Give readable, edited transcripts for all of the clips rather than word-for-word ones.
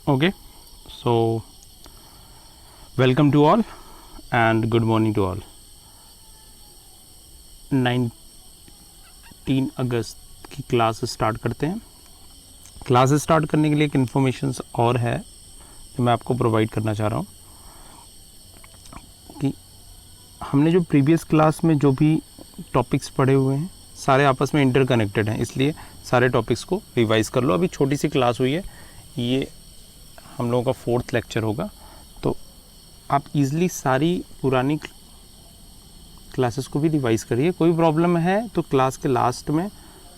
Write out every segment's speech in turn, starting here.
Okay, so welcome to all and good morning to all. 19 अगस्त की class start करते हैं. Class start करने के लिए एक इन्फॉर्मेशंस और है जो मैं आपको प्रोवाइड करना चाह रहा हूँ कि हमने जो प्रीवियस क्लास में जो भी टॉपिक्स पढ़े हुए हैं सारे आपस में इंटरकनेक्टेड हैं, इसलिए सारे टॉपिक्स को रिवाइज़ कर लो. अभी छोटी सी क्लास हुई है, ये हम लोगों का 4th लेक्चर होगा, तो आप इजीली सारी पुरानी क्लासेस को भी रिवाइज़ करिए. कोई प्रॉब्लम है तो क्लास के लास्ट में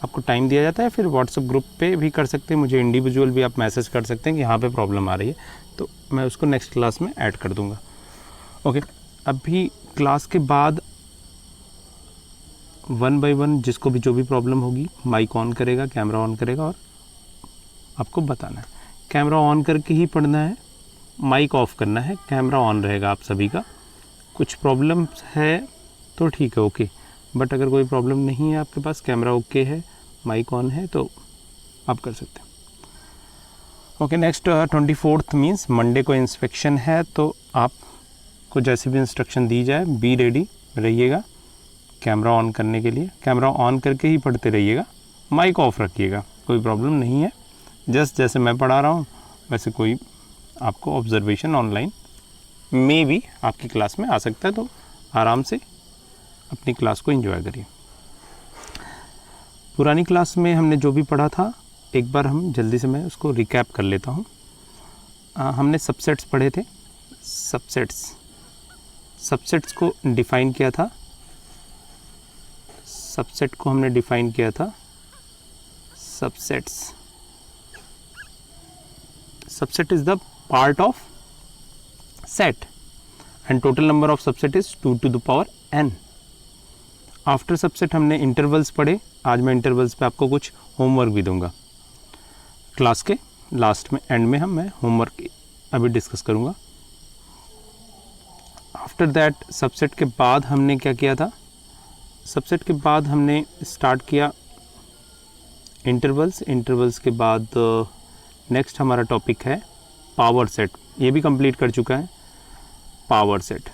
आपको टाइम दिया जाता है, फिर व्हाट्सएप ग्रुप पे भी कर सकते हैं, मुझे इंडिविजुअल भी आप मैसेज कर सकते हैं कि यहाँ पे प्रॉब्लम आ रही है, तो मैं उसको नेक्स्ट क्लास में ऐड कर दूँगा. ओके, अभी क्लास के बाद 1 by 1 जिसको भी जो भी प्रॉब्लम होगी माइक ऑन करेगा, कैमरा ऑन करेगा और आपको बताना है. कैमरा ऑन करके ही पढ़ना है, माइक ऑफ करना है, कैमरा ऑन रहेगा आप सभी का. कुछ प्रॉब्लम्स है तो ठीक है, ओके, बट अगर कोई प्रॉब्लम नहीं है आपके पास, कैमरा ओके है, माइक ऑन है, तो आप कर सकते हैं. Okay, next 24th means Monday को इंस्पेक्शन है, तो आपको जैसे भी इंस्ट्रक्शन दी जाए बी रेडी रहिएगा कैमरा ऑन करने के लिए. कैमरा ऑन करके ही पढ़ते रहिएगा, माइक ऑफ रखिएगा, कोई प्रॉब्लम नहीं है. जस्ट जैसे मैं पढ़ा रहा हूँ वैसे कोई आपको ऑब्जर्वेशन ऑनलाइन में भी आपकी क्लास में आ सकता है, तो आराम से अपनी क्लास को एंजॉय करिए. पुरानी क्लास में हमने जो भी पढ़ा था एक बार हम जल्दी से मैं उसको रिकैप कर लेता हूँ. हमने सबसेट्स पढ़े थे. सबसेट्स को डिफ़ाइन किया था. सबसेट को हमने डिफ़ाइन किया था. Subset is the part of set and total number of subset is 2 to the power n. After subset हमने इंटरवल्स पढ़े. आज मैं इंटरवल्स पे आपको कुछ होमवर्क भी दूंगा. क्लास के लास्ट में एंड में मैं होमवर्क अभी डिस्कस करूंगा. आफ्टर दैट सबसेट के बाद हमने क्या किया था, सबसेट के बाद हमने स्टार्ट किया इंटरवल्स के बाद नेक्स्ट हमारा टॉपिक है पावर सेट. ये भी कंप्लीट कर चुका है पावर सेट.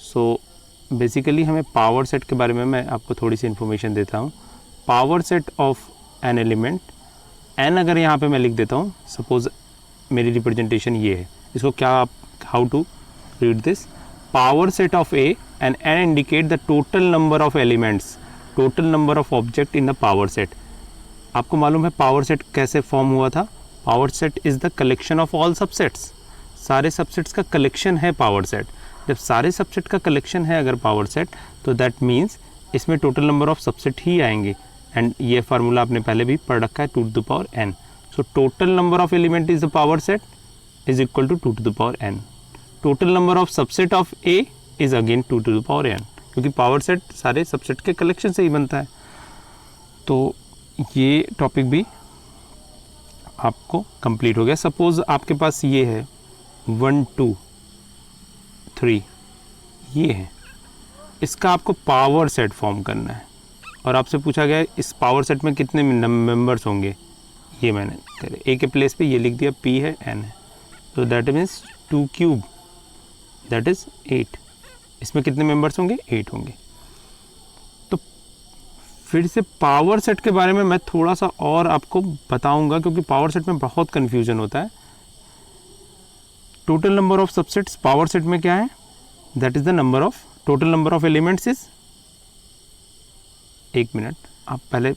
सो बेसिकली हमें पावर सेट के बारे में मैं आपको थोड़ी सी इन्फॉर्मेशन देता हूँ. Power set of N element, N अगर यहाँ पे मैं लिख देता हूँ, सपोज मेरी रिप्रेजेंटेशन ये है, इसको क्या आप how to read this, power set of A and N indicate the total number of elements, total number of object in the power set. आपको मालूम है पावर सेट कैसे फॉर्म हुआ था. Power set is the collection of all subsets. सारे subsets का collection है power set. जब सारे सबसेट का कलेक्शन है अगर पावर सेट, तो दैट मीन्स इसमें टोटल नंबर ऑफ सबसेट ही आएंगे. एंड ये फार्मूला आपने पहले भी पढ़ रखा है, 2 to the power n. So total number of element is the power set is equal to 2 to the power n. Total number of subset of A is again 2 to the power n, क्योंकि power set सारे subset के collection से ही बनता है. तो ये topic भी आपको कंप्लीट हो गया. सपोज आपके पास ये है 1 2 3, ये है, इसका आपको पावर सेट फॉर्म करना है और आपसे पूछा गया है इस पावर सेट में कितने मेंबर्स होंगे. ये मैंने ए के प्लेस पे ये लिख दिया, p है, n है, तो that means 2 cube that is 8. इसमें कितने मेंबर्स होंगे, 8 होंगे. तो फिर से पावर सेट के बारे में मैं थोड़ा सा और आपको बताऊंगा, क्योंकि पावर सेट में बहुत कन्फ्यूजन होता है. Total number of subsets power set में क्या है, that is the number of, total number of elements is, एक मिनट, आप पहले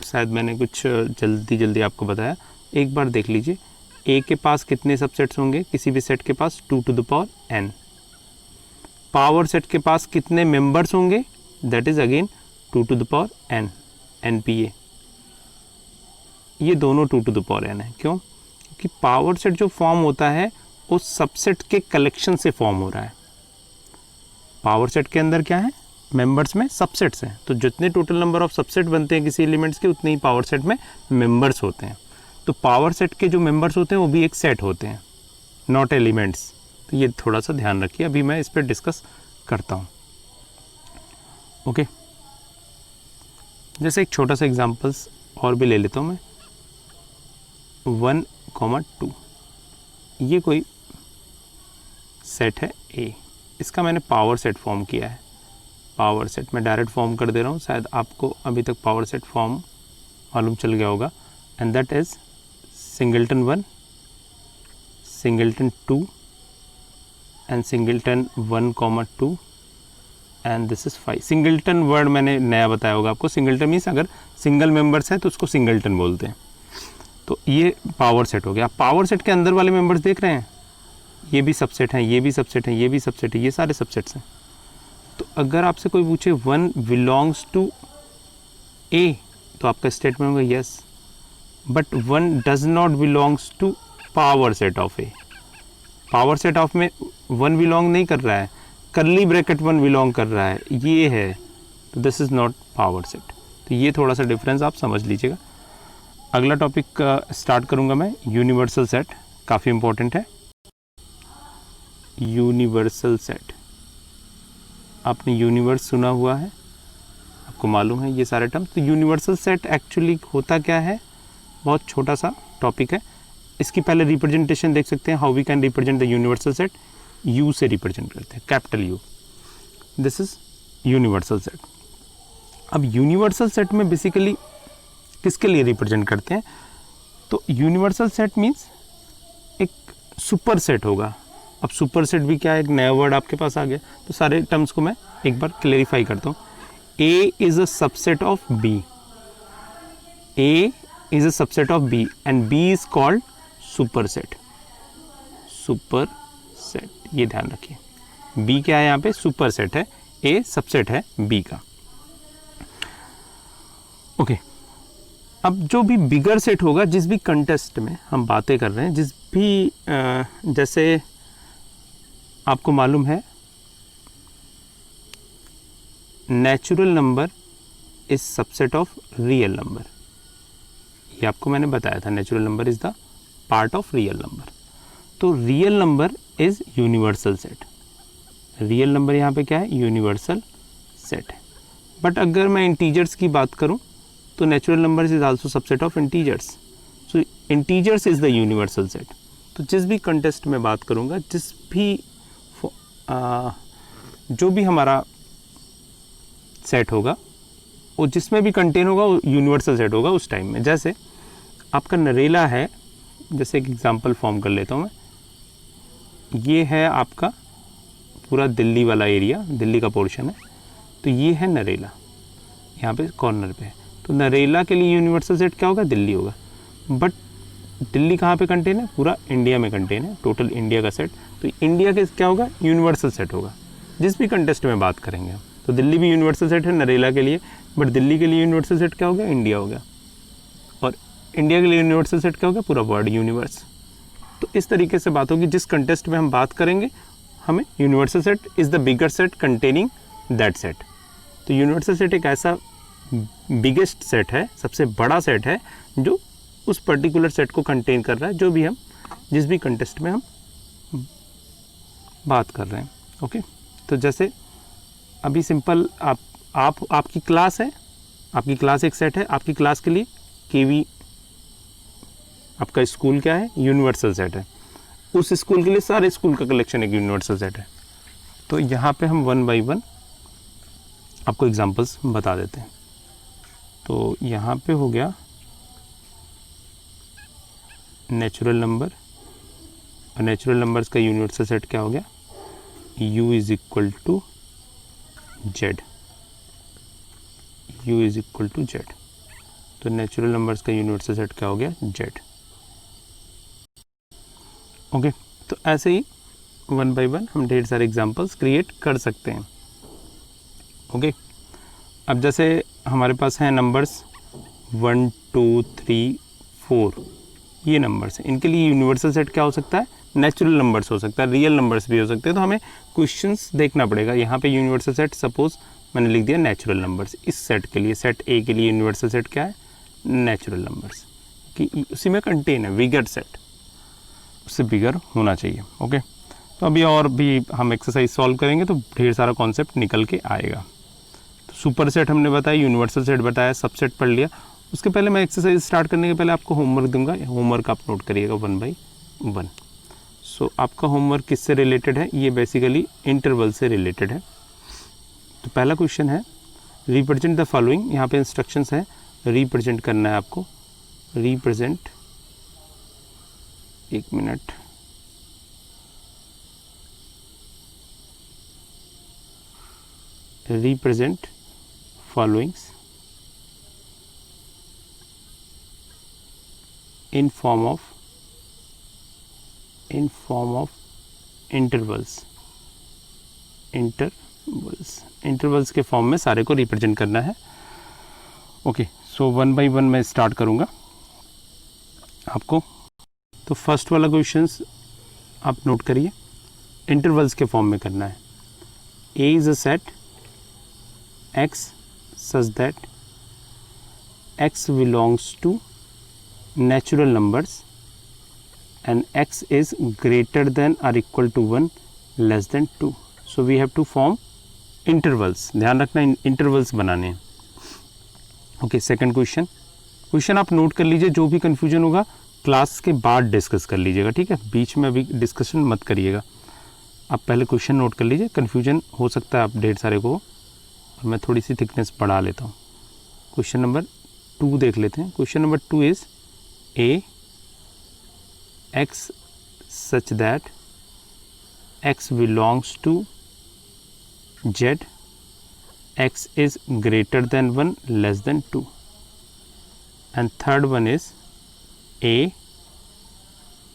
शायद मैंने कुछ जल्दी आपको बताया, एक बार देख लीजिए. ए के पास कितने सबसेट्स होंगे, किसी भी सेट के पास 2 to the power n. Power set के पास कितने मेंबर्स होंगे, that is again 2 to the power n, npa. ये दोनों 2 to the power n है. क्यों? क्योंकि पावर सेट जो फॉर्म होता है उस सबसेट के कलेक्शन से फॉर्म हो रहा है. पावर सेट के अंदर क्या है, मेंबर्स में सबसेट्स हैं, तो जितने टोटल नंबर ऑफ सबसेट बनते हैं किसी एलिमेंट्स के, उतने ही पावर सेट में मेंबर्स होते हैं. तो पावर सेट के जो मेंबर्स होते हैं वो भी एक सेट होते हैं, नॉट एलिमेंट्स. तो ये थोड़ा सा ध्यान रखिए, अभी मैं इस पर डिस्कस करता हूँ. ओके, जैसे एक छोटा सा एग्जांपल्स और भी ले लेता हूँ मैं. 1, 2 ये कोई सेट है ए, इसका मैंने पावर सेट फॉर्म किया है। पावर सेट मैं डायरेक्ट फॉर्म कर दे रहा हूँ, शायद आपको अभी तक पावर सेट फॉर्म मालूम चल गया होगा। And that is singleton 1, singleton 2 and singleton 1,2 and this is 5। Singleton word मैंने नया बताया होगा आपको। सिंगलटन मीन्स अगर सिंगल मेंबर्स है तो उसको सिंगलटन बोलते हैं। तो ये पावर सेट हो गया। पावर सेट के अंदर वाले मेंबर्स देख रहे हैं, ये भी सबसेट हैं, ये भी सबसेट हैं, ये भी सबसेट है, ये सारे सबसेट्स हैं। तो अगर आपसे कोई पूछे 1 बिलोंग्स टू ए, तो आपका स्टेटमेंट होगा yes, but 1 does not belongs to power set of A. Power set of में 1 बिलोंग नहीं कर रहा है, कर्ली ब्रैकेट 1 बिलोंग कर रहा है, ये है, तो this is not power set. तो ये थोड़ा सा डिफरेंस आप समझ लीजिएगा। अगला टॉपिक स्टार्ट करूँगा मैं, यूनिवर्सल सेट, काफ़ी इंपॉर्टेंट है। यूनिवर्सल सेट, आपने यूनिवर्स सुना हुआ है, आपको मालूम है ये सारे टर्म्स। तो यूनिवर्सल सेट एक्चुअली होता क्या है, बहुत छोटा सा टॉपिक है। इसकी पहले रिप्रेजेंटेशन देख सकते हैं, how we can represent the universal set. U से रिप्रेजेंट करते हैं, capital U, this is universal set. अब यूनिवर्सल सेट में बेसिकली किसके लिए रिप्रेजेंट करते हैं, तो यूनिवर्सल सेट मीन्स एक सुपर सेट होगा। अब सुपर सेट भी क्या है, एक नया वर्ड आपके पास आ गया। तो सारे टर्म्स को मैं एक बार क्लेरिफाई करता हूँ। A is a subset of B, A is a subset of B and B is called superset. Superset, ये ध्यान रखिए, बी क्या है यहाँ पे, सुपर सेट है, ए सबसेट है बी का। ओके, अब जो भी बिगर सेट होगा, जिस भी कंटेस्ट में हम बातें कर रहे हैं, जिस भी जैसे आपको मालूम है natural number is subset of real number, ये आपको मैंने बताया था, natural number is the part of real number. तो real number is universal set, real number यहाँ पे क्या है, यूनिवर्सल सेट है। बट अगर मैं इंटीजर्स की बात करूँ तो natural number is also subset of integers, so integers is the universal set. तो जिस भी कंटेस्ट में बात करूँगा, जिस भी जो भी हमारा सेट होगा, वो जिसमें भी कंटेन होगा वो यूनिवर्सल सेट होगा उस टाइम में। जैसे आपका नरेला है, जैसे एक एग्जांपल फॉर्म कर लेता हूँ मैं, ये है आपका पूरा दिल्ली वाला एरिया, दिल्ली का पोर्शन है, तो ये है नरेला, यहाँ पे कॉर्नर पे है। तो नरेला के लिए यूनिवर्सल सेट क्या होगा, दिल्ली होगा। बट दिल्ली कहाँ पे कंटेन है, पूरा इंडिया में कंटेन है, टोटल इंडिया का सेट। तो इंडिया के क्या होगा, यूनिवर्सल सेट होगा, जिस भी कंटेस्ट में बात करेंगे हम। तो दिल्ली भी यूनिवर्सल सेट है नरेला के लिए, बट दिल्ली के लिए यूनिवर्सल सेट क्या हो गया, इंडिया हो गया। और इंडिया के लिए यूनिवर्सल सेट क्या हो गया, पूरा वर्ल्ड यूनिवर्स। तो इस तरीके से बात होगी, जिस कंटेस्ट में हम बात करेंगे, हमें universal set is the bigger set containing that set. तो यूनिवर्सल सेट एक ऐसा बिगेस्ट सेट है, सबसे बड़ा सेट है, जो उस पर्टिकुलर सेट को कंटेन कर रहा है, जो भी हम जिस भी कंटेस्ट में हम बात कर रहे हैं। ओके, तो जैसे अभी सिंपल आपकी क्लास है, आपकी क्लास एक सेट है, आपकी क्लास के लिए केवी, आपका स्कूल क्या है, यूनिवर्सल सेट है। उस स्कूल के लिए सारे स्कूल का कलेक्शन एक यूनिवर्सल सेट है। तो यहाँ पे हम 1 बाय 1 आपको एग्जांपल्स बता देते हैं। तो यहाँ पे हो गया नेचुरल नंबर, और नेचुरल नंबर्स का यूनिवर्सल सेट क्या हो गया, u is equal to Z, u is equal to Z. तो नेचुरल नंबर्स का यूनिवर्सल सेट क्या हो गया, जेड। ओके, तो ऐसे ही 1 बाय 1 हम ढेर सारे एग्जांपल्स क्रिएट कर सकते हैं। ओके, अब जैसे हमारे पास हैं नंबर्स 1 2 3 4, ये नंबर्स हैं, इनके लिए यूनिवर्सल सेट क्या हो सकता है, नेचुरल नंबर्स हो सकता है, रियल नंबर्स भी हो सकते हैं। तो हमें क्वेश्चंस देखना पड़ेगा। यहाँ पे यूनिवर्सल सेट सपोज मैंने लिख दिया नेचुरल नंबर्स, इस सेट के लिए, सेट ए के लिए यूनिवर्सल सेट क्या है, नेचुरल नंबर्स, कि उसी में कंटेन है, बिगर सेट, उससे बिगर होना चाहिए। ओके, तो अभी और भी हम एक्सरसाइज सॉल्व करेंगे तो ढेर सारा कॉन्सेप्ट निकल के आएगा। तो सुपर सेट हमने बताया, यूनिवर्सल सेट बताया, सबसेट पढ़ लिया। उसके पहले मैं एक्सरसाइज स्टार्ट करने के पहले आपको होमवर्क दूंगा, होमवर्क आप नोट करिएगा 1 बाय 1। सो आपका होमवर्क किससे रिलेटेड है, ये बेसिकली इंटरवल से रिलेटेड है। तो पहला क्वेश्चन है रिप्रेजेंट द फॉलोइंग, यहाँ पे इंस्ट्रक्शंस है, रिप्रेजेंट करना है आपको, रिप्रेजेंट, एक minute, represent followings in form of intervals के फॉर्म में सारे को रिप्रेजेंट करना है। Okay, so one by one मैं स्टार्ट करूँगा आपको। तो फर्स्ट वाला क्वेश्चंस आप नोट करिए, इंटरवल्स के फॉर्म में करना है। A is a set x such that x belongs to natural numbers and x is greater than or equal to 1 less than 2. So we have to form intervals, ध्यान रखना intervals बनाने हैं। Okay, second question आप note कर लीजिए, जो भी confusion होगा क्लास के बाद डिस्कस कर लीजिएगा, ठीक है, बीच में अभी डिस्कशन मत करिएगा। आप पहले क्वेश्चन नोट कर लीजिए, कंफ्यूजन हो सकता है आप ढेर सारे को, और मैं थोड़ी सी थिकनेस बढ़ा लेता हूँ। क्वेश्चन नंबर 2 देख लेते हैं। Question number 2 is A x such that x belongs to z, x is greater than 1 less than 2, and third one is A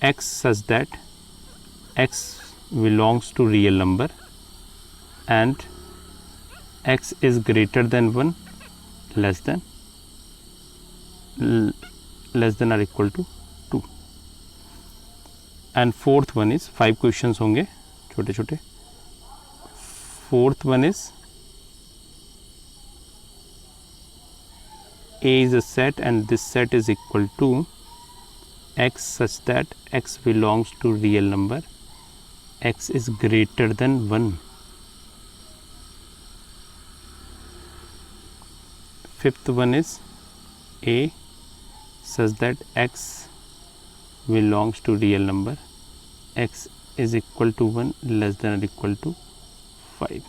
x such that x belongs to real number and x is greater than 1 less than or equal to 2, and fourth one is 5 questions होंगे छोटे छोटे। fourth one is A is a set and this set is equal to x such that x belongs to real number, x is greater than 1. Fifth one is A such that x belongs to real number, x is equal to 1 less than or equal to 5.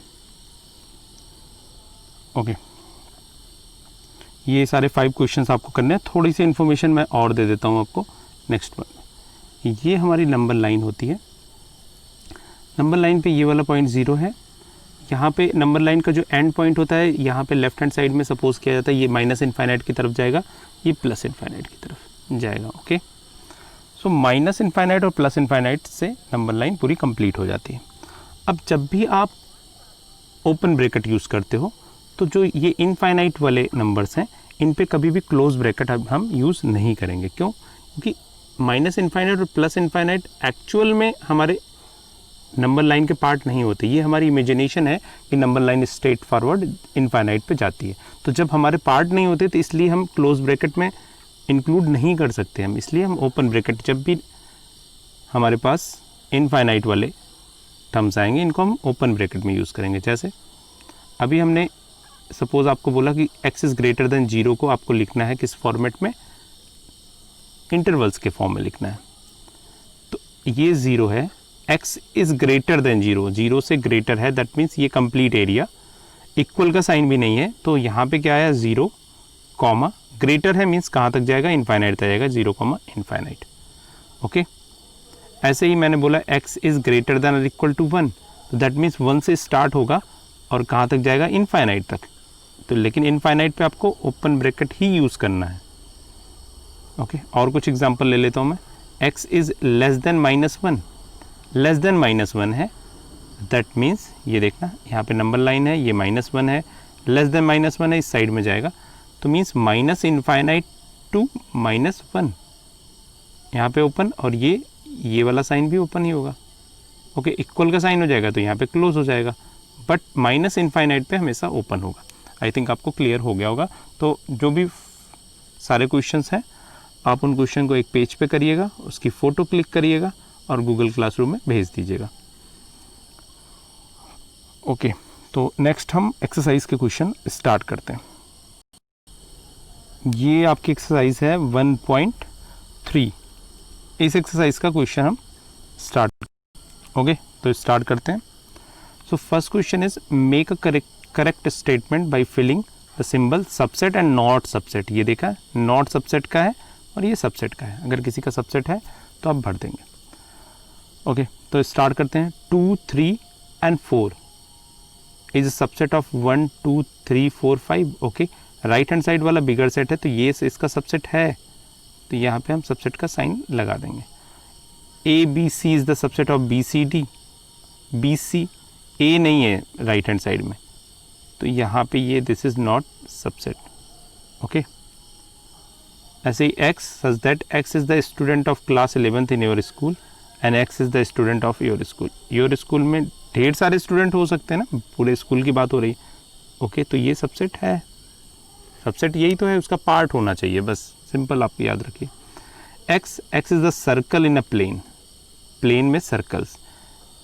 Okay, ये सारे 5 questions आपको करने हैं। थोड़ी सी information मैं और दे देता हूँ आपको नेक्स्ट वन। ये हमारी नंबर लाइन होती है, नंबर लाइन पे ये वाला पॉइंट 0 है। यहाँ पे नंबर लाइन का जो एंड पॉइंट होता है, यहाँ पे लेफ्ट हैंड साइड में सपोज किया जाता है ये माइनस इनफाइनाइट की तरफ जाएगा, ये प्लस इनफाइनाइट की तरफ जाएगा। ओके, सो माइनस इनफाइनाइट और प्लस इनफाइनाइट से नंबर लाइन पूरी कंप्लीट हो जाती है। अब जब भी आप ओपन ब्रैकेट यूज़ करते हो तो जो ये इनफाइनाइट वाले नंबर्स हैं इन पे कभी भी क्लोज ब्रैकेट हम यूज़ नहीं करेंगे। क्यों? क्योंकि माइनस इनफाइनाइट और प्लस इनफाइनाइट एक्चुअल में हमारे नंबर लाइन के पार्ट नहीं होते, ये हमारी इमेजिनेशन है कि number line straight forward infinite पे जाती है। तो जब हमारे पार्ट नहीं होते तो इसलिए हम क्लोज ब्रैकेट में इंक्लूड नहीं कर सकते हम, इसलिए हम ओपन ब्रैकेट, जब भी हमारे पास इनफाइनाइट वाले टर्म्स आएंगे इनको हम ओपन ब्रैकेट में यूज़ करेंगे। जैसे अभी हमने सपोज आपको बोला कि x इज़ ग्रेटर देन 0 को आपको लिखना है किस फॉर्मेट में, इंटरवल्स के फॉर्म में लिखना है। तो ये 0 है, x इज़ ग्रेटर देन 0, 0 से ग्रेटर है, दैट मीन्स ये कंप्लीट एरिया, इक्वल का साइन भी नहीं है, तो यहाँ पे क्या आया 0 कॉमा ग्रेटर है मीन्स कहाँ तक जाएगा, इनफाइनाइट तक जाएगा, 0 कॉमा इनफाइनाइट। ओके, ऐसे ही मैंने बोला x इज़ ग्रेटर देन और इक्वल टू 1, तो दैट मीन्स 1 से स्टार्ट होगा और कहाँ तक जाएगा, इनफाइनाइट तक। तो लेकिन इनफाइनाइट पे आपको ओपन ब्रैकेट ही यूज़ करना है। ओके, और कुछ एग्जांपल ले लेता हूँ मैं। x is less than -1, less than -1 है, दैट मीन्स ये देखना यहाँ पे नंबर लाइन है, ये -1 है, लेस देन -1 है, इस साइड में जाएगा, तो मीन्स माइनस इनफाइनाइट टू -1, यहाँ पे ओपन, और ये वाला साइन भी ओपन ही होगा। ओके, इक्वल का साइन हो जाएगा तो यहाँ पे क्लोज हो जाएगा, बट माइनस इनफाइनाइट पे हमेशा ओपन होगा। आई थिंक आपको क्लियर हो गया होगा। तो जो भी सारे क्वेश्चंस हैं आप उन क्वेश्चन को एक पेज पे करिएगा, उसकी फ़ोटो क्लिक करिएगा और गूगल क्लासरूम में भेज दीजिएगा। ओके, तो नेक्स्ट हम एक्सरसाइज के क्वेश्चन स्टार्ट करते हैं। ये आपकी एक्सरसाइज है 1.3। इस एक्सरसाइज का क्वेश्चन हम स्टार्ट। ओके, तो स्टार्ट करते हैं। So first question is make a correct statement by filling the symbol subset and not subset. ये देखा, नॉट सबसेट का है और ये सबसेट का है। अगर किसी का सबसेट है तो आप भर देंगे। ओके, तो स्टार्ट करते हैं। 2, 3 and 4 is a subset of 1, 2, 3, 4, 5। Okay, right hand side वाला बिगर सेट है तो ये इसका सबसेट है, तो यहाँ पे हम सबसेट का साइन लगा देंगे। A B C is the subset of B C D. B C A नहीं है राइट हैंड साइड में, तो यहाँ पे ये this is not subset. Okay, ऐसे ही x such that x is the student of class 11th in your school and x is the student of your school. Your school में ढेर सारे student हो सकते हैं ना, पूरे स्कूल की बात हो रही। ओके, तो ये सबसेट है। सबसेट यही तो है, उसका पार्ट होना चाहिए, बस सिंपल आप याद रखिए। x is the circle in a plane, plane में circles.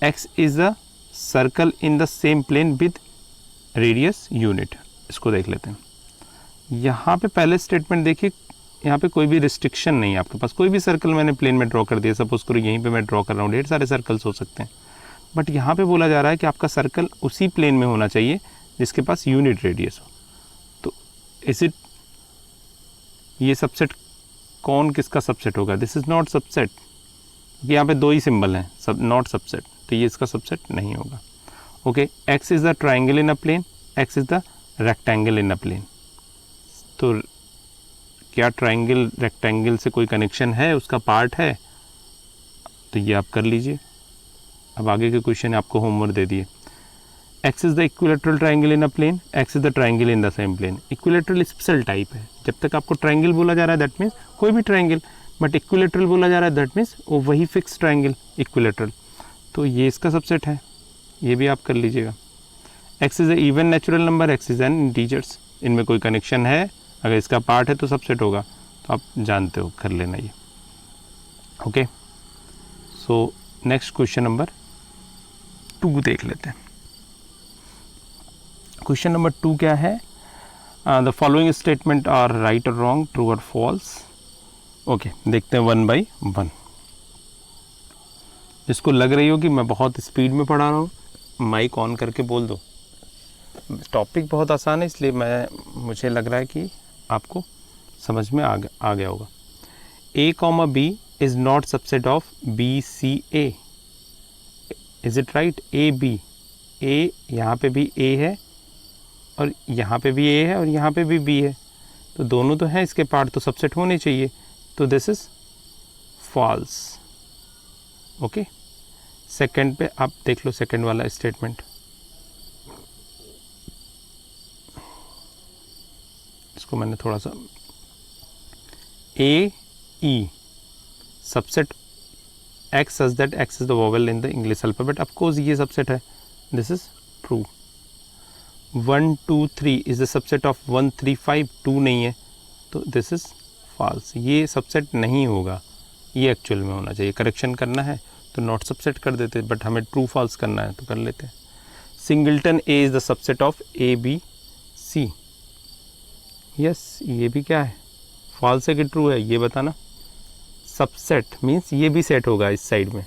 x is the circle in the same plane with radius unit. इसको देख लेते हैं। यहाँ पे पहले स्टेटमेंट देखिए, यहाँ पे कोई भी रिस्ट्रिक्शन नहीं है आपके पास। कोई भी सर्कल मैंने प्लेन में ड्रॉ कर दिया, सपोज करो यहीं पे मैं ड्रॉ कर रहा हूँ, ढेर सारे सर्कल्स हो सकते हैं, बट यहाँ पे बोला जा रहा है कि आपका सर्कल उसी प्लेन में होना चाहिए जिसके पास यूनिट रेडियस हो। तो इस इट, ये सबसेट कौन किसका सबसेट होगा? दिस इज़ नॉट सबसेट, क्योंकि यहाँ पे दो ही सिंबल हैं, सब नॉट सबसेट, तो ये इसका सबसेट नहीं होगा। Okay, x is the triangle in a plane, x is the rectangle in a plane. तो क्या ट्राइंगल रेक्टेंगल से कोई कनेक्शन है, उसका पार्ट है? तो ये आप कर लीजिए। अब आगे के क्वेश्चन आपको होमवर्क दे दिए। X is the equilateral triangle in a plane, x is the triangle in the same plane. Equilateral special type है, जब तक आपको ट्राइंगल बोला जा रहा है दैट मीन्स कोई भी ट्राइंगल, बट इक्विलेटरल बोला जा रहा है दैट मीन्स वो वही फिक्स ट्राइंगल इक्विलेटरल। तो ये इसका सबसेट है, ये भी आप कर लीजिएगा। X is a even natural number, x is an integers. इनमें कोई कनेक्शन है, अगर इसका पार्ट है तो सबसेट होगा, तो आप जानते हो, कर लेना ये। Okay, so next question number 2 देख लेते हैं। क्वेश्चन नंबर 2 क्या है? The following statement are right और रॉन्ग, ट्रू और फॉल्स। ओके, देखते हैं 1 by 1। जिसको लग रही हो कि मैं बहुत स्पीड में पढ़ा रहा हूँ, माइक ऑन करके बोल दो। टॉपिक बहुत आसान है, इसलिए मुझे लग रहा है कि आपको समझ में आ गया होगा। A, B is not subset of B, C, A। Is it right? A, B, A यहाँ पे भी A है और यहाँ पे भी A है और यहाँ पे भी B है, तो दोनों तो हैं, इसके पार्ट तो सबसेट होने चाहिए, तो this is false. Okay, second पे आप देख लो, सेकंड वाला स्टेटमेंट। इसको मैंने थोड़ा सा A, E subset X such that X is the vowel in the English alphabet, of course ये सबसेट है, this is true। 1, 2, 3 is the subset of 1, 3, 5, 2 नहीं है, तो this is false। ये सबसेट नहीं होगा, ये एक्चुअल में होना चाहिए। करेक्शन करना है तो नॉट सबसेट कर देते, बट हमें ट्रू फॉल्स करना है तो कर लेते हैं। Singleton A is the subset of A, B, C। Yes, ये भी क्या है, फॉल्स है कि ट्रू है, ये बताना। सबसेट मीन्स ये भी सेट होगा इस साइड में,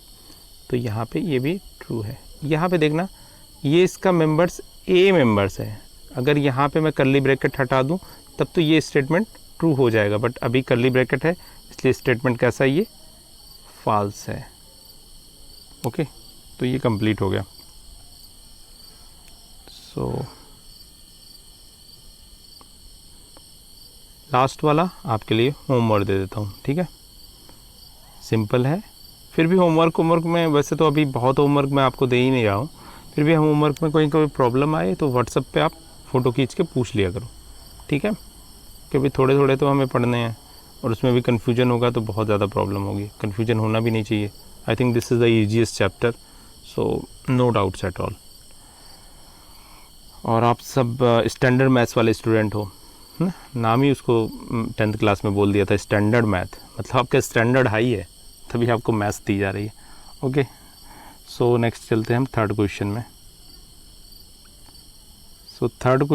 तो यहाँ पे ये भी ट्रू है। यहाँ पे देखना, ये इसका मेंबर्स A मेंबर्स है, अगर यहाँ पे मैं कर्ली ब्रैकेट हटा दूँ तब तो ये स्टेटमेंट ट्रू हो जाएगा, बट अभी कर्ली ब्रैकेट है इसलिए स्टेटमेंट कैसा है, ये फॉल्स है। ओके, तो ये कंप्लीट हो गया। सो लास्ट वाला आपके लिए होमवर्क दे देता हूँ, ठीक है? सिंपल है, फिर भी होमवर्क में वैसे तो अभी बहुत होमवर्क मैं आपको दे ही नहीं रहा हूँ, फिर भी होमवर्क में कोई प्रॉब्लम आए तो व्हाट्सएप पे आप फ़ोटो खींच के पूछ लिया करो, ठीक है? क्योंकि थोड़े थोड़े तो हमें पढ़ने हैं और उसमें भी कन्फ्यूजन होगा तो बहुत ज़्यादा प्रॉब्लम होगी। कन्फ्यूजन होना भी नहीं चाहिए। I think this is the easiest chapter, so no doubts at all. और आप सब स्टैंडर्ड मैथ्स वाले स्टूडेंट हो, नाम ही उसको 10th क्लास में बोल दिया था स्टैंडर्ड मैथ, मतलब आपका स्टैंडर्ड हाई है, तभी आपको मैथ्स दी जा रही है। ओके, सो नेक्स्ट चलते हैं हम थर्ड क्वेश्चन में। सो थर्ड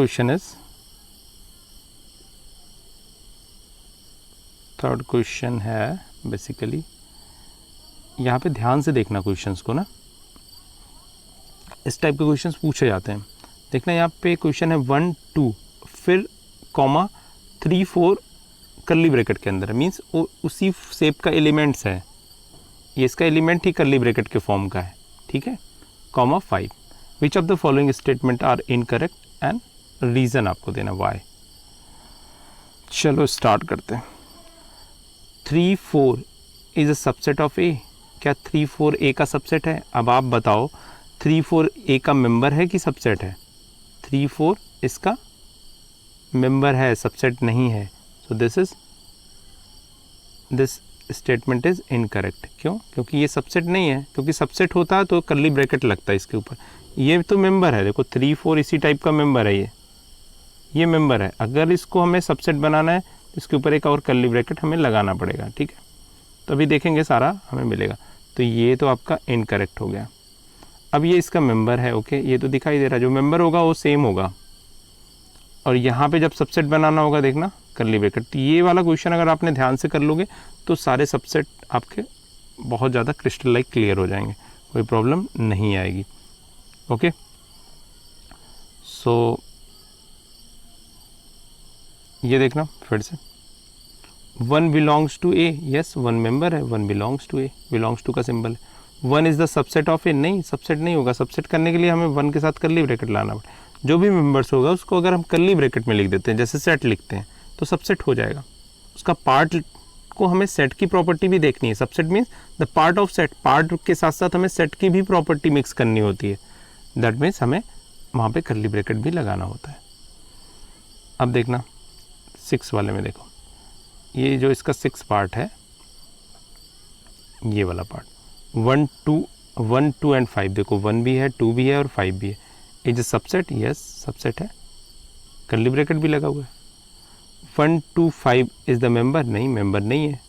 क्वेश्चन है बेसिकली यहाँ पे ध्यान से देखना क्वेश्चंस को ना, इस टाइप के क्वेश्चंस पूछे जाते हैं। देखना यहाँ पे क्वेश्चन है 1 2 फिर कॉमा 3 4 कर्ली ब्रैकेट के अंदर, मीन्स उसी शेप का एलिमेंट्स है, ये इसका एलिमेंट ही कर्ली ब्रैकेट के फॉर्म का है, ठीक है। Comma 5 which of the following statement are incorrect and reason आपको देना वाई। चलो स्टार्ट करते हैं। 3 4 is a subset of A, क्या 3 4 ए का सबसेट है? अब आप बताओ 3 4 ए का मेंबर है कि सबसेट है? 3 4 इसका मेंबर है, सबसेट नहीं है। So this statement is incorrect. क्यों? क्योंकि ये सबसेट नहीं है, क्योंकि सबसेट होता है तो कर्ली ब्रैकेट लगता है इसके ऊपर। ये तो मेंबर है, देखो 3 4 इसी टाइप का मेंबर है, ये मेंबर है। अगर इसको हमें सबसेट बनाना है तो इसके ऊपर एक और कर्ली ब्रैकेट हमें लगाना पड़ेगा, ठीक है। तो अभी देखेंगे सारा हमें मिलेगा। तो ये तो आपका इनकरेक्ट हो गया। अब ये इसका मेंबर है, ओके, ये तो दिखाई दे रहा है, जो मेंबर होगा वो सेम होगा। और यहाँ पे जब सबसेट बनाना होगा देखना कर्ली ब्रैकेट। तो ये वाला क्वेश्चन अगर आपने ध्यान से कर लोगे तो सारे सबसेट आपके बहुत ज़्यादा क्रिस्टल लाइक क्लियर हो जाएंगे, कोई प्रॉब्लम नहीं आएगी, ओके। सो ये देखना फिर से 1 belongs to A, yes 1 member है, 1 belongs to A, belongs to का सिंबल है। 1 is the subset of A, नहीं सबसेट नहीं होगा। सबसेट करने के लिए हमें 1 के साथ कर्ली ब्रैकेट लाना पड़ेगा। जो भी मेंबर्स होगा उसको अगर हम कर्ली ब्रैकेट में लिख देते हैं, जैसे सेट लिखते हैं, तो सबसेट हो जाएगा। उसका पार्ट को हमें सेट की प्रॉपर्टी भी देखनी है। Subset means the part of set, part के साथ साथ हमें सेट की भी प्रॉपर्टी मिक्स करनी होती है। दैट मीन्स हमें वहाँ पे कर्ली ब्रैकेट भी लगाना होता है। अब देखना 6 वाले में देखो, ये जो इसका 6 पार्ट है, ये वाला पार्ट 1 2 एंड 5, देखो 1 भी है, 2 भी है और 5 भी है। इज सबसेट, यस सबसेट है, कर्ली ब्रैकेट भी लगा हुआ है। 1 2 5 इज द मेंबर, नहीं मेंबर नहीं है।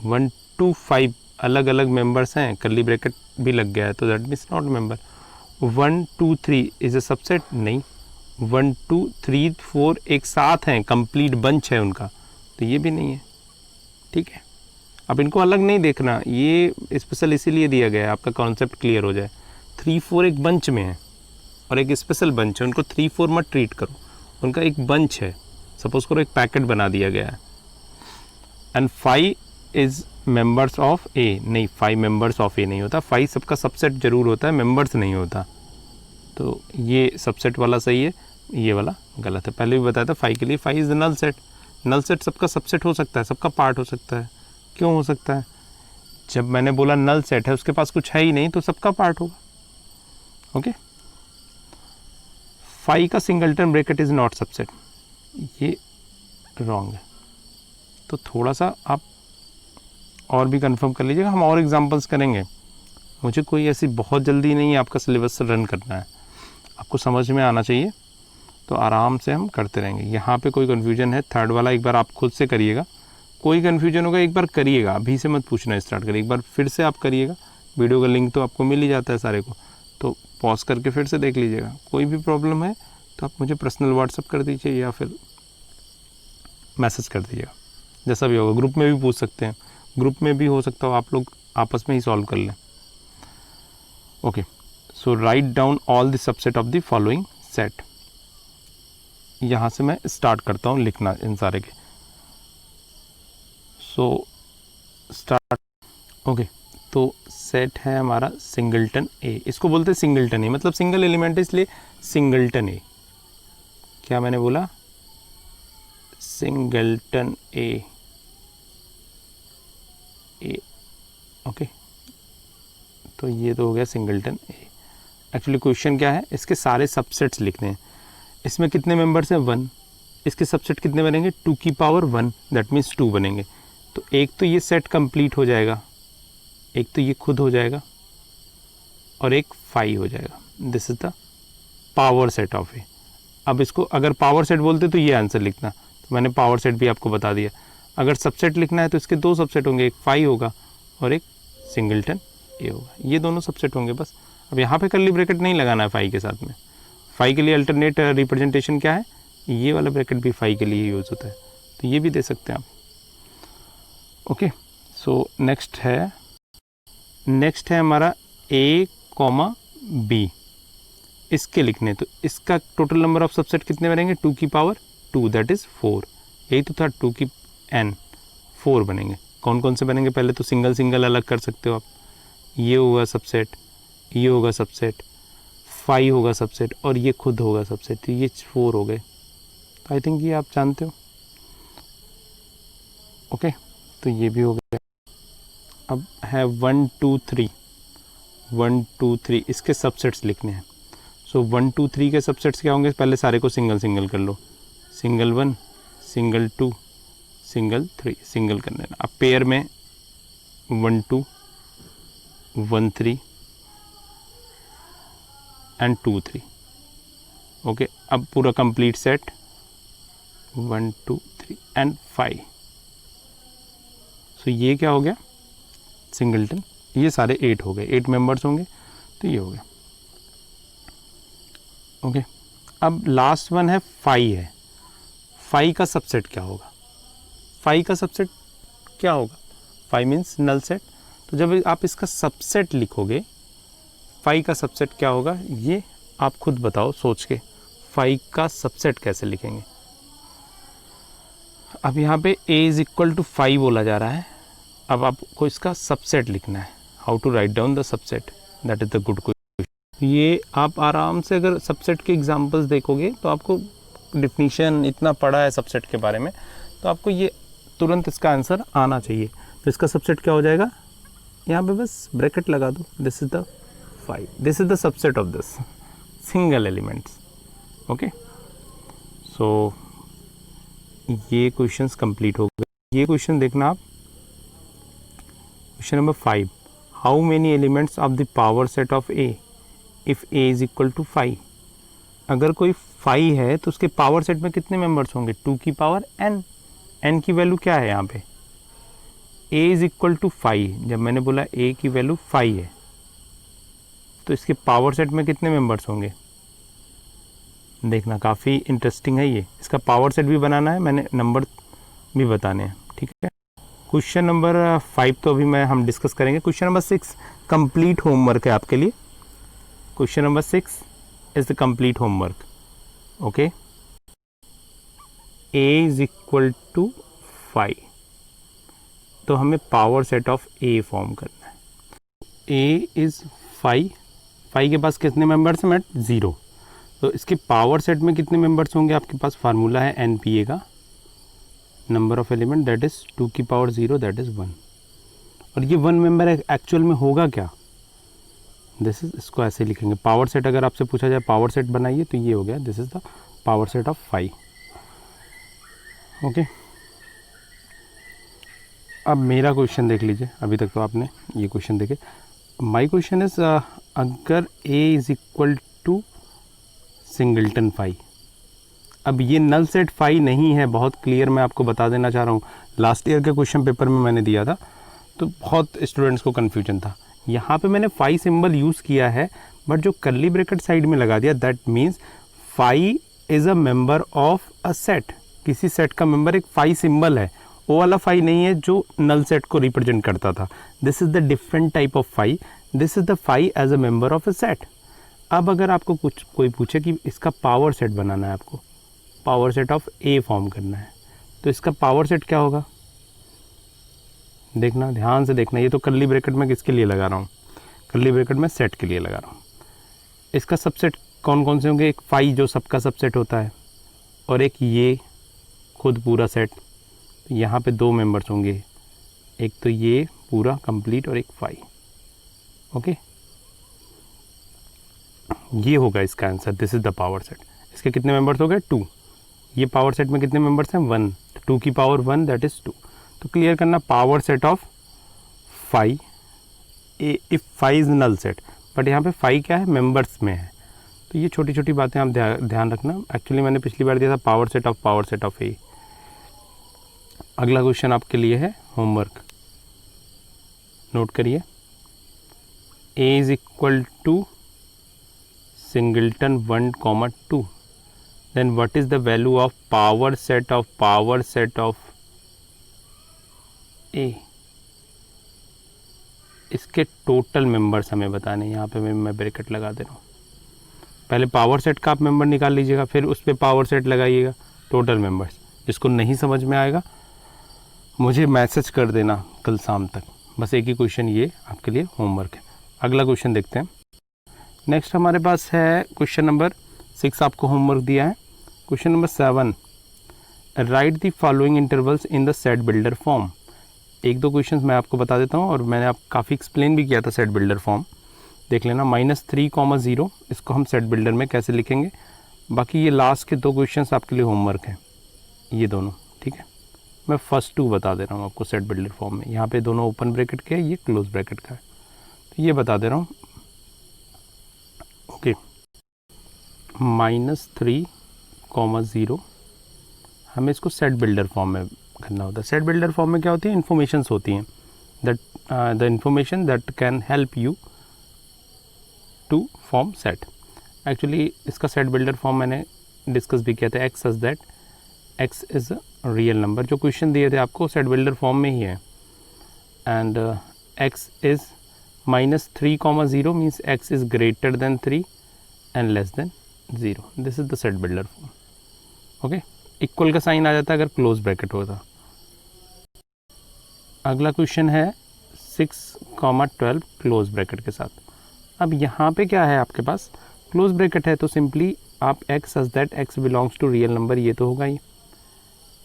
1 2 5 अलग अलग मेंबर्स हैं, कर्ली ब्रैकेट भी लग गया है, तो that means not member. 1 2 3 is a subset, नहीं। 1 2 3 4 एक साथ हैं, कंप्लीट बंच है उनका, तो ये भी नहीं है, ठीक है। अब इनको अलग नहीं देखना, ये स्पेशल इसीलिए दिया गया है आपका कॉन्सेप्ट क्लियर हो जाए। 3 4 एक बंच में है और एक स्पेशल बंच है, उनको 3 4 मत ट्रीट करो, उनका एक बंच है, सपोज करो एक पैकेट बना दिया गया है। And 5 is members of A, नहीं 5 मेंबर्स ऑफ ए नहीं होता, 5 सबका सबसेट जरूर होता है, मेंबर्स नहीं होता। तो ये सबसेट वाला सही है, ये वाला गलत है। पहले भी बताया था 5 के लिए, 5 is null set. Null set सबका सबसेट हो सकता है, सबका पार्ट हो सकता है। क्यों हो सकता है? जब मैंने बोला नल सेट है, उसके पास कुछ है ही नहीं, तो सबका पार्ट होगा, ओके। 5 का singleton bracket is not subset, ये रॉन्ग है। तो थोड़ा सा आप और भी कंफर्म कर लीजिएगा, हम और एग्जांपल्स करेंगे। मुझे कोई ऐसी बहुत जल्दी नहीं है आपका सिलेबस रन करना है, आपको समझ में आना चाहिए, तो आराम से हम करते रहेंगे। यहाँ पे कोई कन्फ्यूजन है, थर्ड वाला एक बार आप खुद से करिएगा, कोई कन्फ्यूजन होगा एक बार करिएगा, अभी से मत पूछना, स्टार्ट करिए, एक बार फिर से आप करिएगा। वीडियो का लिंक तो आपको मिल ही जाता है सारे को, तो पॉज करके फिर से देख लीजिएगा। कोई भी प्रॉब्लम है तो आप मुझे पर्सनल व्हाट्सअप कर दीजिए या फिर मैसेज कर दीजिएगा, जैसा भी होगा। ग्रुप में भी पूछ सकते हैं, ग्रुप में भी हो सकता हो आप लोग आपस में ही सॉल्व कर लें, okay. So write down all the subset of the following set. यहाँ से मैं स्टार्ट करता हूँ लिखना इन सारे के। So start, okay. तो सेट है हमारा सिंगलटन ए, इसको बोलते हैं सिंगलटन ए, मतलब सिंगल एलिमेंट है इसलिए सिंगलटन ए। क्या मैंने बोला? सिंगलटन ए, ओके। तो ये तो हो गया सिंगलटन ए। एक्चुअली क्वेश्चन क्या है, इसके सारे सबसेट्स लिखने हैं। इसमें कितने मेंबर्स हैं? 1। इसके सबसेट कितने बनेंगे? 2 की पावर 1, दैट मीन्स 2 बनेंगे। तो एक तो ये सेट कंप्लीट हो जाएगा, एक तो ये खुद हो जाएगा और एक 5 हो जाएगा। This is the power set of A. अब इसको अगर पावर सेट बोलते तो ये आंसर लिखना, तो मैंने पावर सेट भी आपको बता दिया। अगर सबसेट लिखना है तो इसके 2 सबसेट होंगे, एक 5 होगा और एक सिंगलटन ए होगा, ये दोनों सबसेट होंगे बस। अब यहाँ पे कर्ली ब्रैकेट नहीं लगाना है 5 के साथ में। 5 के लिए अल्टरनेट रिप्रेजेंटेशन क्या है? ये वाला ब्रैकेट भी 5 के लिए यूज़ होता है, तो ये भी दे सकते हैं आप, ओके। सो नेक्स्ट है हमारा A, B, इसके लिखने, तो इसका टोटल नंबर ऑफ सबसेट कितने बनेंगे, 2 की पावर 2 दैट इज़ 4, यही तो था 2 की n, 4 बनेंगे। कौन कौन से बनेंगे, पहले तो सिंगल सिंगल अलग कर सकते हो आप, ये होगा सबसेट, ये होगा सबसेट, 5 होगा सबसेट और ये खुद होगा सबसेट, तो ये 4 हो गए। तो आई थिंक ये आप जानते हो। ओके, तो ये भी हो गया। अब है 1 2 3, 1 2 3 इसके सबसेट्स लिखने हैं। सो 1 2 3 के सबसेट्स क्या होंगे, पहले सारे को सिंगल सिंगल कर लो, सिंगल 1, सिंगल 2, सिंगल 3, सिंगल कर लेना। अब पेयर में 1 2 1 3 एंड 2 3। ओके, अब पूरा कंप्लीट सेट 1 2 3 एंड 5। सो ये क्या हो गया, सिंगलटन। ये सारे 8 हो गए, 8 मेंबर्स होंगे, तो ये हो गया। ओके, अब लास्ट वन है 5 है। 5 का सबसेट क्या होगा, 5 का सबसेट क्या होगा, 5 मीन्स नल सेट। तो जब आप इसका सबसेट लिखोगे, 5 का सबसेट क्या होगा, ये आप खुद बताओ सोच के, 5 का सबसेट कैसे लिखेंगे। अब यहाँ पे a इज इक्वल टू 5 बोला जा रहा है। अब आपको इसका सबसेट लिखना है, how to write down the subset, that is the good question. ये आप आराम से अगर सबसेट के एग्जांपल्स देखोगे तो आपको डिफिनीशन इतना पढ़ा है सबसेट के बारे में, तो आपको ये तुरंत इसका आंसर आना चाहिए। तो इसका सबसेट क्या हो जाएगा, यहाँ पे बस ब्रैकेट लगा दो, this is the 5, this is the subset of this single elements. Okay, so ये क्वेश्चंस कंप्लीट हो गए। ये क्वेश्चन देखना आप, question number 5, how many elements of the power set of A if A is equal to 5। अगर कोई 5 है तो उसके पावर सेट में कितने मेंबर्स होंगे, 2 की पावर n। n की वैल्यू क्या है यहाँ पे, A इज इक्वल टू 5। जब मैंने बोला A की वैल्यू 5 है तो इसके पावर सेट में कितने मेंबर्स होंगे, देखना काफ़ी इंटरेस्टिंग है ये। इसका पावर सेट भी बनाना है, मैंने नंबर भी बताने हैं, ठीक है। क्वेश्चन नंबर 5 तो अभी हम डिस्कस करेंगे। क्वेश्चन नंबर 6 कंप्लीट होमवर्क है आपके लिए। Question number 6 is the complete homework. Okay, A is equal to 5, तो हमें power set of A form करना है। A इज 5, 5 के पास कितने मेंबर्स हैं, 0। तो इसके पावर सेट में कितने मेंबर्स होंगे, आपके पास फार्मूला है NPA का, number of element that is 2 की पावर 0 दैट इज 1। और ये 1 मेंबर एक्चुअल में होगा क्या, दिस इज, इसको ऐसे लिखेंगे पावर सेट। अगर आपसे पूछा जाए पावर सेट बनाइए तो ये हो गया, this is the power set of 5। Okay, अब मेरा क्वेश्चन देख लीजिए, अभी तक तो आपने ये क्वेश्चन देखे। माई क्वेश्चन इज अगर A is equal to singleton 5। अब ये नल सेट 5 नहीं है, बहुत क्लियर मैं आपको बता देना चाह रहा हूँ। लास्ट ईयर के क्वेश्चन पेपर में मैंने दिया था तो बहुत स्टूडेंट्स को कन्फ्यूजन था। यहाँ पे मैंने 5 सिंबल यूज़ किया है, बट जो कर्ली ब्रैकेट साइड में लगा दिया, that means 5 is a member of a set. किसी सेट का मेंबर एक 5 सिंबल है, वो वाला 5 नहीं है जो नल सेट को रिप्रेजेंट करता था। This is the different type of 5, this is the 5 as a member of a set. अब अगर आपको कोई पूछे कि इसका पावर सेट बनाना है, आपको power set of A form करना है, तो इसका पावर सेट क्या होगा, देखना ध्यान से देखना। ये तो कर्ली ब्रैकेट में किसके लिए लगा रहा हूँ, कर्ली ब्रैकेट में सेट के लिए लगा रहा हूँ। इसका सबसेट कौन कौन से होंगे, एक 5 जो सबका सबसेट होता है, और एक ये खुद पूरा सेट। यहाँ पे 2 मेंबर्स होंगे, एक तो ये पूरा कंप्लीट और एक 5। ओके, ये होगा इसका answer, this is the power set. इसके कितने मेंबर्स हो गए, 2। ये पावर सेट में कितने मेंबर्स हैं, 1। 2 की पावर 1 दैट इज 2। तो क्लियर करना, power set of 5 if 5 is null set, but यहाँ पे 5 क्या है, मेंबर्स में है। तो ये छोटी छोटी बातें आप ध्यान रखना। एक्चुअली मैंने पिछली बार दिया था पावर सेट ऑफ A। अगला क्वेश्चन आपके लिए है होमवर्क, नोट करिए। A is equal to singleton 1, 2, then what is the value of power set of A? इसके टोटल मेंबर्स हमें बताने हैं। यहाँ पे मैं ब्रैकेट लगा दे रहा हूँ। पहले पावर सेट का आप मेंबर निकाल लीजिएगा, फिर उस पर पावर सेट लगाइएगा, टोटल मेंबर्स। जिसको नहीं समझ में आएगा मुझे मैसेज कर देना कल शाम तक। बस एक ही क्वेश्चन ये आपके लिए होमवर्क है। अगला क्वेश्चन देखते हैं। नेक्स्ट हमारे पास है क्वेश्चन नंबर 6, आपको होमवर्क दिया है। Question number 7, right the following intervals in the set builder form. एक दो क्वेश्चंस मैं आपको बता देता हूँ, और मैंने आप काफ़ी एक्सप्लेन भी किया था सेट बिल्डर फॉर्म, देख लेना। -3, 0 इसको हम सेट बिल्डर में कैसे लिखेंगे। बाकी ये लास्ट के 2 क्वेश्चंस आपके लिए होमवर्क हैं, ये दोनों, ठीक है। मैं फर्स्ट 2 बता दे रहा हूँ आपको सेट बिल्डर फॉर्म में। यहाँ पे दोनों ओपन ब्रैकेट के है, ये क्लोज ब्रैकेट का है, तो ये बता दे रहा हूँ। ओके, -3, 0 हमें इसको सेट बिल्डर फॉर्म में करना होता है। सेट बिल्डर फॉर्म में क्या होती है, इन्फॉर्मेशंस होती हैं, that the information that can help you to form set. Actually इसका सेट बिल्डर फॉर्म मैंने डिस्कस भी किया था, x such that x is a real number. जो क्वेश्चन दिए थे आपको सेट बिल्डर फॉर्म में ही है। And x is -3, 0 means x is greater than 3 and less than 0। This is the set builder form. Okay, equal का sign आ जाता है अगर क्लोज ब्रैकेट होता। अगला क्वेश्चन है 6, 12 क्लोज ब्रैकेट के साथ। अब यहाँ पे क्या है आपके पास, क्लोज ब्रैकेट है, तो सिंपली आप x such that x belongs to real number, ये तो होगा ही,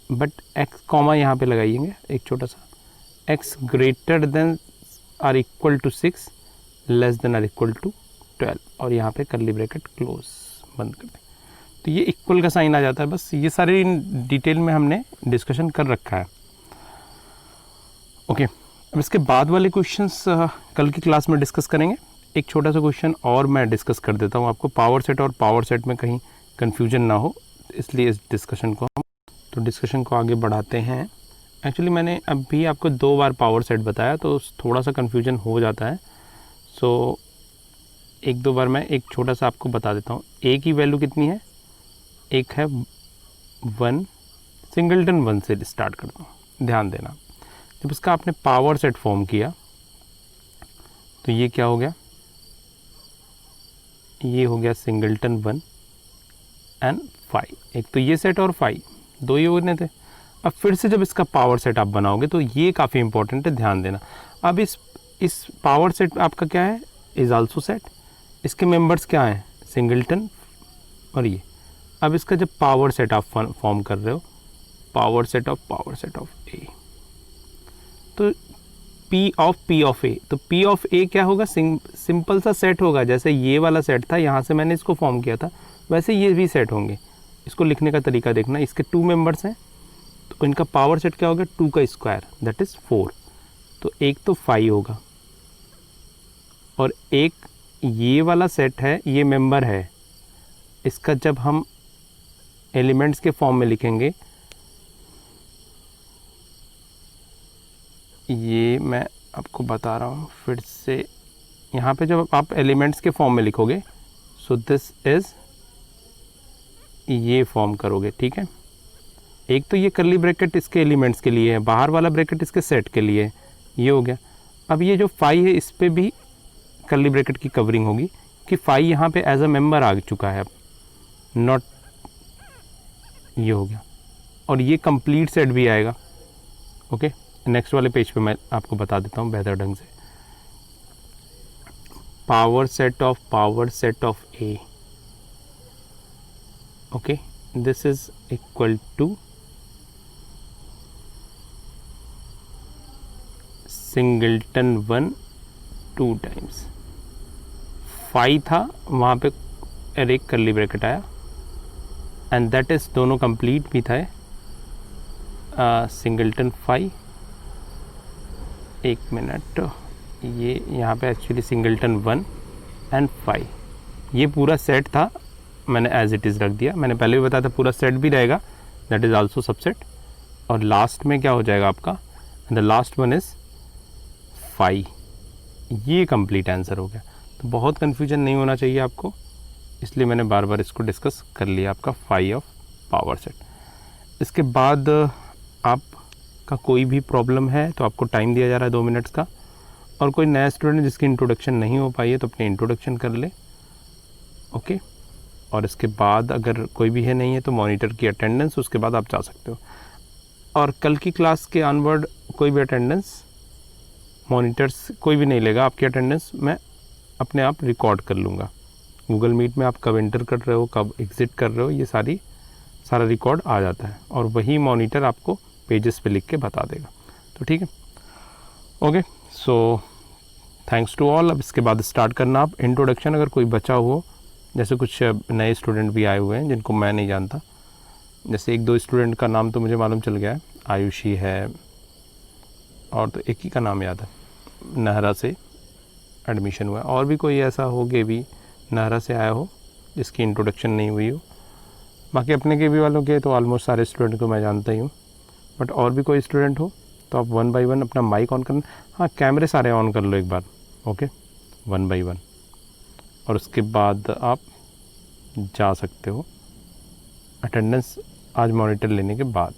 बट एक्स कॉमा यहाँ पे लगाइएंगे एक छोटा सा, x greater than or equal to 6 less than or equal to 12, और यहाँ पे करली ब्रैकेट क्लोज बंद कर दें, तो ये इक्वल का साइन आ जाता है। बस ये सारे डिटेल में हमने डिस्कशन कर रखा है। ओके, अब इसके बाद वाले क्वेश्चंस कल की क्लास में डिस्कस करेंगे। एक छोटा सा क्वेश्चन और मैं डिस्कस कर देता हूँ आपको, पावर सेट और पावर सेट में कहीं कन्फ्यूजन ना हो, इसलिए इस डिस्कशन को आगे बढ़ाते हैं। एक्चुअली मैंने अभी आपको 2 बार पावर सेट बताया, तो थोड़ा सा कन्फ्यूजन हो जाता है। सो 1-2 बार मैं एक छोटा सा आपको बता देता हूँ। ए की वैल्यू कितनी है, एक है 1, सिंगलटन 1 से स्टार्ट करता हूँ, ध्यान देना। जब इसका आपने पावर सेट फॉर्म किया तो ये क्या हो गया, ये हो गया सिंगलटन 1 एंड 5। एक तो ये सेट और 5 2 ही होने थे। अब फिर से जब इसका पावर सेट आप बनाओगे तो ये काफ़ी इंपॉर्टेंट है, ध्यान देना। अब इस पावर सेट आपका क्या है, इज़ आल्सो सेट। इसके मेंबर्स क्या हैं, सिंगलटन और ये। अब इसका जब पावर सेट आप फॉर्म कर रहे हो, पावर सेट ऑफ ए, तो P ऑफ ए, तो P ऑफ ए क्या होगा, सिंपल सा सेट होगा। जैसे ये वाला सेट था, यहाँ से मैंने इसको फॉर्म किया था, वैसे ये भी सेट होंगे। इसको लिखने का तरीका देखना, इसके 2 मेंबर्स हैं, तो इनका पावर सेट क्या होगा, 2 का स्क्वायर दैट इज़ 4। तो एक तो 5 होगा, और एक ये वाला सेट है, ये मेंबर है। इसका जब हम एलिमेंट्स के फॉर्म में लिखेंगे, ये मैं आपको बता रहा हूँ फिर से, यहाँ पे जब आप एलिमेंट्स के फॉर्म में लिखोगे, सो दिस इज़, ये फॉर्म करोगे, ठीक है। एक तो ये करली ब्रैकेट इसके एलिमेंट्स के लिए है, बाहर वाला ब्रैकेट इसके सेट के लिए है, ये हो गया। अब ये जो 5 है, इस पर भी करली ब्रैकेट की कवरिंग होगी कि 5 यहाँ पे एज अ मेंबर आ चुका है, अब नॉट, ये हो गया। और ये कंप्लीट सेट भी आएगा। ओके, नेक्स्ट वाले पेज पे मैं आपको बता देता हूँ बेहतर ढंग से। Power set of A, okay, this is equal to singleton 1 2 times 5 था, वहाँ पे एक करली ब्रैकेट आया, एंड दैट इज, दोनों कंप्लीट भी था, सिंगलटन 5, एक मिनट, ये यहाँ पे एक्चुअली सिंगलटन 1 एंड 5, ये पूरा सेट था, मैंने एज इट इज़ रख दिया। मैंने पहले भी बताया था पूरा सेट भी रहेगा, दैट इज़ आल्सो सबसेट। और लास्ट में क्या हो जाएगा आपका, द लास्ट वन इज़ 5, ये कंप्लीट आंसर हो गया। तो बहुत कन्फ्यूजन नहीं होना चाहिए आपको, इसलिए मैंने बार बार इसको डिस्कस कर लिया, आपका 5 ऑफ पावर सेट। इसके बाद आपका कोई भी प्रॉब्लम है तो आपको टाइम दिया जा रहा है 2 मिनट्स का, और कोई नया स्टूडेंट जिसकी इंट्रोडक्शन नहीं हो पाई है तो अपनी इंट्रोडक्शन कर ले, ओके। और इसके बाद अगर कोई भी है नहीं है तो मॉनिटर की अटेंडेंस, उसके बाद आप जा सकते हो। और कल की क्लास के ऑनवर्ड कोई भी अटेंडेंस मॉनिटर्स कोई भी नहीं लेगा, आपकी अटेंडेंस मैं अपने आप रिकॉर्ड कर लूँगा। गूगल मीट में आप कब एंटर कर रहे हो, कब एग्ज़िट कर रहे हो, ये सारा रिकॉर्ड आ जाता है और वही मॉनिटर आपको पेजेस पे लिख के बता देगा। तो ठीक है, okay. So thanks to all. अब इसके बाद स्टार्ट करना आप इंट्रोडक्शन। अगर कोई बचा हो, जैसे कुछ नए स्टूडेंट भी आए हुए हैं जिनको मैं नहीं जानता, जैसे एक दो स्टूडेंट का नाम तो मुझे मालूम चल गया है, आयुषी है और तो एक ही का नाम याद है, नहरा से एडमिशन हुआ है। और भी कोई ऐसा हो के भी नहरा से आया हो जिसकी इंट्रोडक्शन नहीं हुई हो। बाकी अपने के भी वालों के तो ऑलमोस्ट सारे स्टूडेंट को मैं जानता ही हूँ, बट और भी कोई स्टूडेंट हो तो आप 1 बाय 1 अपना माइक ऑन करना। हाँ, कैमरे सारे ऑन कर लो एक बार, ओके, 1 बाय 1। और उसके बाद आप जा सकते हो अटेंडेंस आज मॉनिटर लेने के बाद।